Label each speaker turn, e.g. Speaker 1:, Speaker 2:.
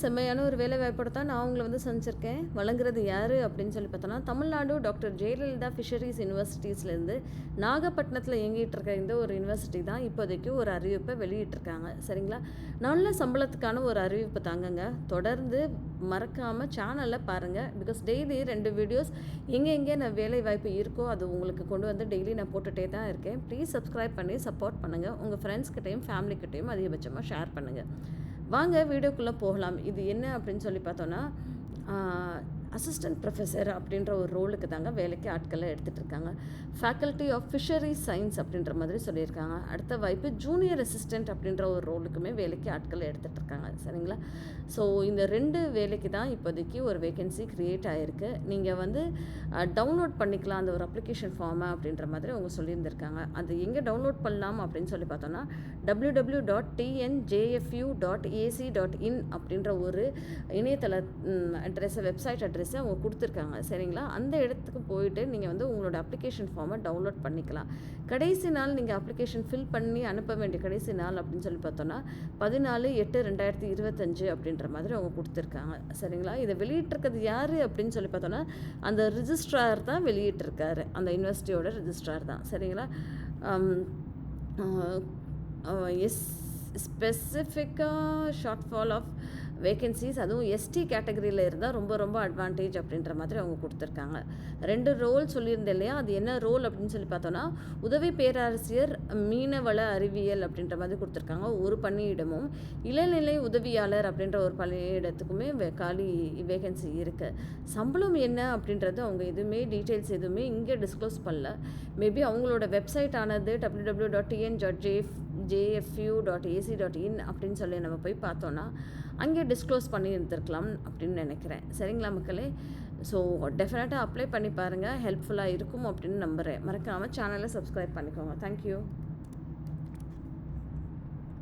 Speaker 1: செம்மையான ஒரு வேலை வாய்ப்போட தான் நான் உங்களை வந்து சந்திச்சிருக்கேன். வழங்குறது யார் அப்படின்னு சொல்லி பார்த்தோன்னா, தமிழ்நாடு டாக்டர் ஜெயலலிதா ஃபிஷரிஸ் யூனிவர்சிட்டிஸ்லேருந்து நாகப்பட்டினத்தில் இயங்கிட்டு இருக்க இந்த ஒரு யூனிவர்சிட்டி தான் இப்போதைக்கு ஒரு அறிவிப்பை வெளியிட்டிருக்காங்க. சரிங்களா? நல்ல சம்பளத்துக்கான ஒரு அறிவிப்பு தாங்கங்க. தொடர்ந்து மறக்காமல் சேனலில் பாருங்கள். பிகாஸ் டெய்லி 2 வீடியோஸ் எங்கே நான் வேலை வாய்ப்பு இருக்கோ அது உங்களுக்கு கொண்டு வந்து டெய்லி நான் போட்டுகிட்டே தான் இருக்கேன். ப்ளீஸ் சப்ஸ்கிரைப் பண்ணி சப்போர்ட் பண்ணுங்கள். உங்கள் ஃப்ரெண்ட்ஸ்கிட்டையும் ஃபேமிலிக்கிட்டையும் அதிகபட்சமாக ஷேர் பண்ணுங்கள். வாங்க வீடியோக்குள்ளே போகலாம். இது என்ன அப்படின்னு சொல்லி பார்த்தோன்னா, அசிஸ்டன்ட் ப்ரொஃபஸர் அப்படின்ற ஒரு ரோலுக்கு தாங்க வேலைக்கு ஆட்களை எடுத்துகிட்டு இருக்காங்க. ஃபேக்கல்ட்டி ஆஃப் ஃபிஷரிஸ் சயின்ஸ் அப்படின்ற மாதிரி சொல்லியிருக்காங்க. அடுத்த வாய்ப்பு ஜூனியர் அசிஸ்டண்ட் அப்படின்ற ஒரு ரோலுக்குமே வேலைக்கு ஆட்களை எடுத்துகிட்டு இருக்காங்க. சரிங்களா? ஸோ இந்த 2 வேலைக்கு தான் இப்போதைக்கு ஒரு வேகன்சி க்ரியேட் ஆகிருக்கு. நீங்கள் வந்து டவுன்லோட் பண்ணிக்கலாம் அந்த ஒரு அப்ளிகேஷன் ஃபார்மை அப்படின்ற மாதிரி அவங்க சொல்லியிருந்திருக்காங்க. அது எங்கே டவுன்லோட் பண்ணலாம் அப்படின்னு சொல்லி பார்த்தோன்னா, www.tnjfu.ac.in அப்படின்ற ஒரு இணையதள அட்ரெஸை வெப்சைட் அட்ரெஸை அவங்க கொடுத்துருக்காங்க. சரிங்களா? அந்த இடத்துக்கு போயிட்டு நீங்கள் வந்து உங்களோட அப்ளிகேஷன் ஃபார்மை டவுன்லோட் பண்ணிக்கலாம். கடைசி நாள் நீங்கள் அப்ளிகேஷன் ஃபில் பண்ணி அனுப்ப வேண்டிய கடைசி நாள் அப்படின்னு சொல்லி பார்த்தோன்னா 14/8/2025 அப்படின்ற மாதிரி அவங்க கொடுத்துருக்காங்க. சரிங்களா? இதை வெளியிட்டிருக்கிறது யார் அப்படின்னு சொல்லி பார்த்தோன்னா, அந்த ரிஜிஸ்ட்ரார் தான் வெளியிட்டிருக்காரு. அந்த யூனிவர்சிட்டியோட ரிஜிஸ்ட்ரார் தான். சரிங்களா? ஸ்பெசிஃபிக்காக ஷார்ட் ஃபால் ஆஃப் வேகன்சிஸ், அதுவும் எஸ்டி கேட்டகரியில் இருந்தால் ரொம்ப அட்வான்டேஜ் அப்படின்ற மாதிரி அவங்க கொடுத்துருக்காங்க. 2 ரோல் சொல்லியிருந்தேன் இல்லையா? அது என்ன ரோல் அப்படின்னு சொல்லி பார்த்தோன்னா, உதவி பேராசிரியர் மீனவள அறிவியல் அப்படின்ற மாதிரி கொடுத்துருக்காங்க ஒரு பணியிடமும், இளநிலை உதவியாளர் அப்படின்ற ஒரு பணியிடத்துக்குமே காலி வேகன்சி இருக்குது. சம்பளம் என்ன அப்படின்றது அவங்க எதுவுமே டீட்டெயில்ஸ் எதுவுமே இங்கே டிஸ்க்ளோஸ் பண்ணல. மேபி அவங்களோட வெப்சைட் ஆனது www.tnjfu.ac.in அப்படின்னு சொல்லி நம்ம போய் பார்த்தோன்னா அங்கே டிஸ்க்ளோஸ் பண்ணி இருந்திருக்கலாம் அப்படின்னு நினைக்கிறேன். சரிங்களா மக்களே? ஸோ டெஃபினட்டாக அப்ளை பண்ணி பாருங்கள். ஹெல்ப்ஃபுல்லாக இருக்கும் அப்படின்னு நம்புகிறேன். மறக்காமல் சேனலை சப்ஸ்கிரைப் பண்ணிக்கோங்க. தேங்க்யூ.